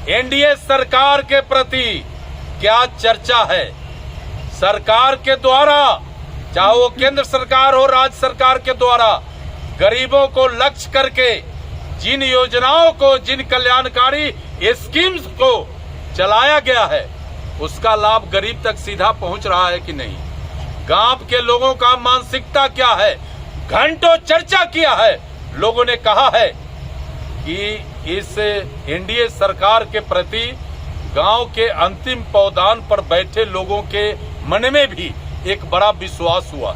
NDA सरकार के प्रति क्या चर्चा है। सरकार के द्वारा, चाहे वो केंद्र सरकार हो राज्य सरकार के द्वारा, गरीबों को लक्ष्य करके जिन योजनाओं को, जिन कल्याणकारी स्कीम्स को चलाया गया है, उसका लाभ गरीब तक सीधा पहुंच रहा है कि नहीं। गांव के लोगों का मानसिकता क्या है, घंटों चर्चा किया है। लोगों ने कहा है कि इस एनडीए सरकार के प्रति गांव के अंतिम पौधान पर बैठे लोगों के मन में भी एक बड़ा विश्वास हुआ।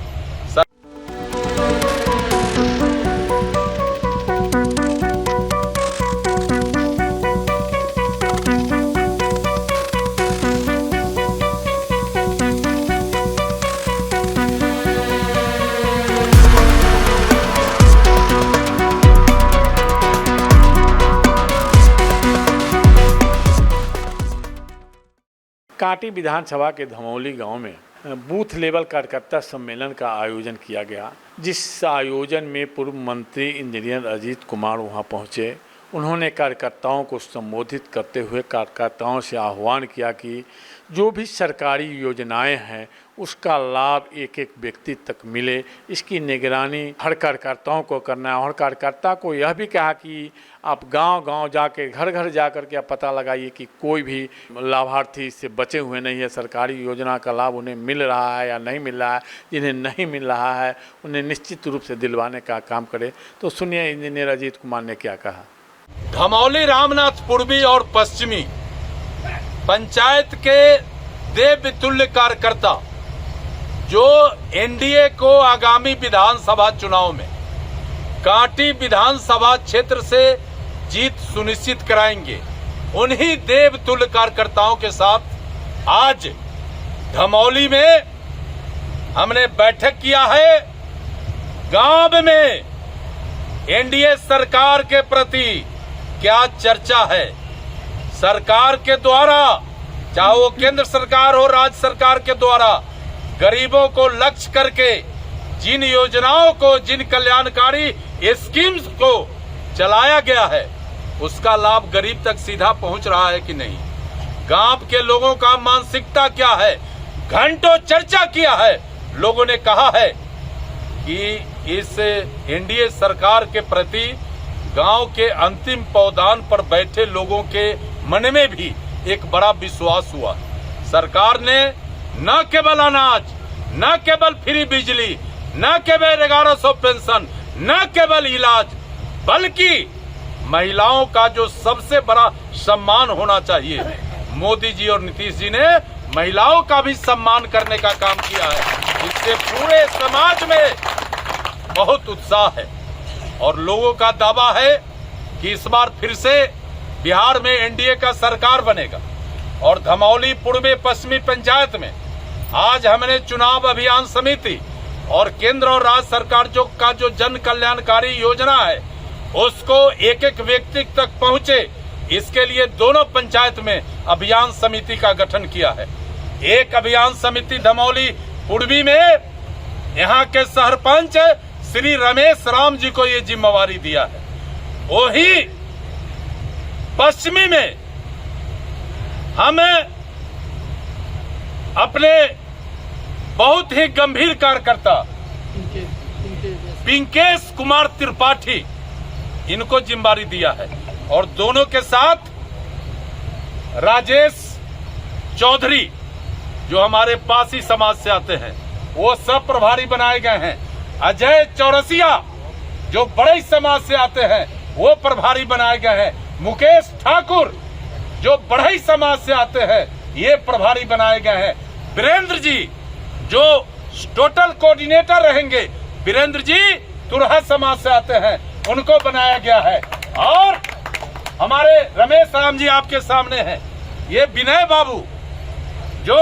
कांटी विधानसभा के धमौली गांव में बूथ लेवल कार्यकर्ता सम्मेलन का आयोजन किया गया, जिस आयोजन में पूर्व मंत्री इंजीनियर अजीत कुमार वहां पहुंचे। उन्होंने कार्यकर्ताओं को संबोधित करते हुए कार्यकर्ताओं से आह्वान किया कि जो भी सरकारी योजनाएं हैं उसका लाभ एक एक व्यक्ति तक मिले, इसकी निगरानी हर कार्यकर्ताओं को करना है। और कार्यकर्ता को यह भी कहा कि आप गांव-गांव जाके, घर घर जा कर के आप पता लगाइए कि कोई भी लाभार्थी इससे बचे हुए नहीं है, सरकारी योजना का लाभ उन्हें मिल रहा है या नहीं मिल रहा है। जिन्हें नहीं मिल रहा है उन्हें निश्चित रूप से दिलवाने का काम करे। तो सुनिए इंजीनियर अजीत कुमार ने क्या कहा। धमौली रामनाथ पूर्वी और पश्चिमी पंचायत के देवतुल्य कार्यकर्ता जो एनडीए को आगामी विधानसभा चुनाव में कांटी विधानसभा क्षेत्र से जीत सुनिश्चित कराएंगे, उन्हीं देवतुल्य कार्यकर्ताओं के साथ आज धमौली में हमने बैठक किया है। गांव में एनडीए सरकार के प्रति क्या चर्चा है। सरकार के द्वारा, चाहे वो केंद्र सरकार हो राज्य सरकार के द्वारा, गरीबों को लक्ष्य करके जिन योजनाओं को, जिन कल्याणकारी स्कीम्स को चलाया गया है, उसका लाभ गरीब तक सीधा पहुंच रहा है कि नहीं। गांव के लोगों का मानसिकता क्या है, घंटों चर्चा किया है। लोगों ने कहा है कि इस एनडीए सरकार के प्रति गांव के अंतिम पौधान पर बैठे लोगों के मन में भी एक बड़ा विश्वास हुआ। सरकार ने न केवल अनाज, न केवल फ्री बिजली, न केवल 1100 पेंशन, न केवल इलाज, बल्कि महिलाओं का जो सबसे बड़ा सम्मान होना चाहिए, मोदी जी और नीतीश जी ने महिलाओं का भी सम्मान करने का काम किया है। इससे पूरे समाज में बहुत उत्साह है और लोगों का दावा है कि इस बार फिर से बिहार में एनडीए का सरकार बनेगा। और धमौली पूर्वी पश्चिमी पंचायत में आज हमने चुनाव अभियान समिति और केंद्र और राज्य सरकार का जो जन कल्याणकारी योजना है उसको एक एक व्यक्ति तक पहुंचे, इसके लिए दोनों पंचायत में अभियान समिति का गठन किया है। एक अभियान समिति धमौली पूर्वी में यहाँ के सरपंच श्री रमेश राम जी को ये जिम्मेवारी दिया है। वही पश्चिमी में हम अपने बहुत ही गंभीर कार्यकर्ता पिंकेश कुमार त्रिपाठी, इनको जिम्मेवारी दिया है। और दोनों के साथ राजेश चौधरी जो हमारे पासी समाज से आते हैं वो सब प्रभारी बनाए गए हैं। अजय चौरसिया जो बड़े समाज से आते हैं वो प्रभारी बनाए गए हैं। मुकेश ठाकुर जो बड़े समाज से आते हैं ये प्रभारी बनाए गए हैं। वीरेंद्र जी जो टोटल कोऑर्डिनेटर रहेंगे, वीरेंद्र जी तुरहा समाज से आते हैं, उनको बनाया गया है। और हमारे रमेश राम जी आपके सामने हैं, ये विनय बाबू जो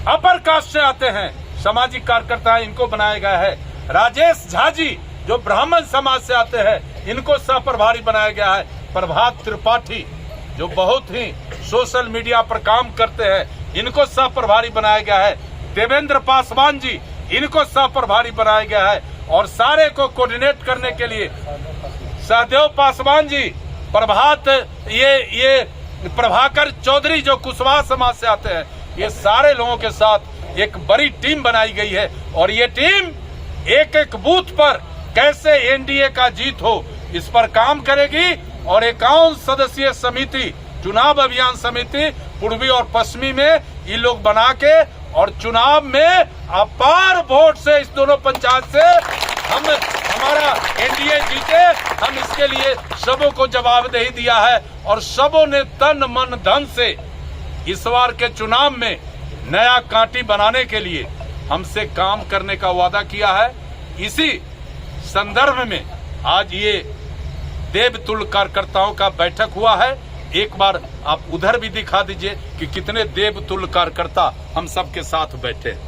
अपर कास्ट से आते हैं, सामाजिक कार्यकर्ता है, इनको बनाया गया है। राजेश झा जी जो ब्राह्मण समाज से आते हैं, इनको सह प्रभारी बनाया गया है। प्रभात त्रिपाठी जो बहुत ही सोशल मीडिया पर काम करते हैं, इनको सह प्रभारी बनाया गया है। देवेंद्र पासवान जी, इनको सह प्रभारी बनाया गया है। और सारे को कोऑर्डिनेट करने के लिए सहदेव पासवान जी, प्रभात ये प्रभाकर चौधरी जो कुशवाहा समाज से आते हैं, ये सारे लोगों के साथ एक बड़ी टीम बनाई गई है और ये टीम एक एक बूथ पर कैसे एनडीए का जीत हो इस पर काम करेगी और 51 सदस्यीय समिति, चुनाव अभियान समिति पूर्वी और पश्चिमी में ये लोग बना के और चुनाव में अपार वोट से इस दोनों पंचायत से हमारा एनडीए जीते। हम इसके लिए सबों को जवाबदेही दिया है और सबों ने तन मन धन से इस बार के चुनाव में नया कांटी बनाने के लिए हमसे काम करने का वादा किया है। इसी संदर्भ में आज ये देवतुल्य कार्यकर्ताओं का बैठक हुआ है। एक बार आप उधर भी दिखा दीजिए कि कितने देवतुल्य कार्यकर्ता हम सबके साथ बैठे हैं।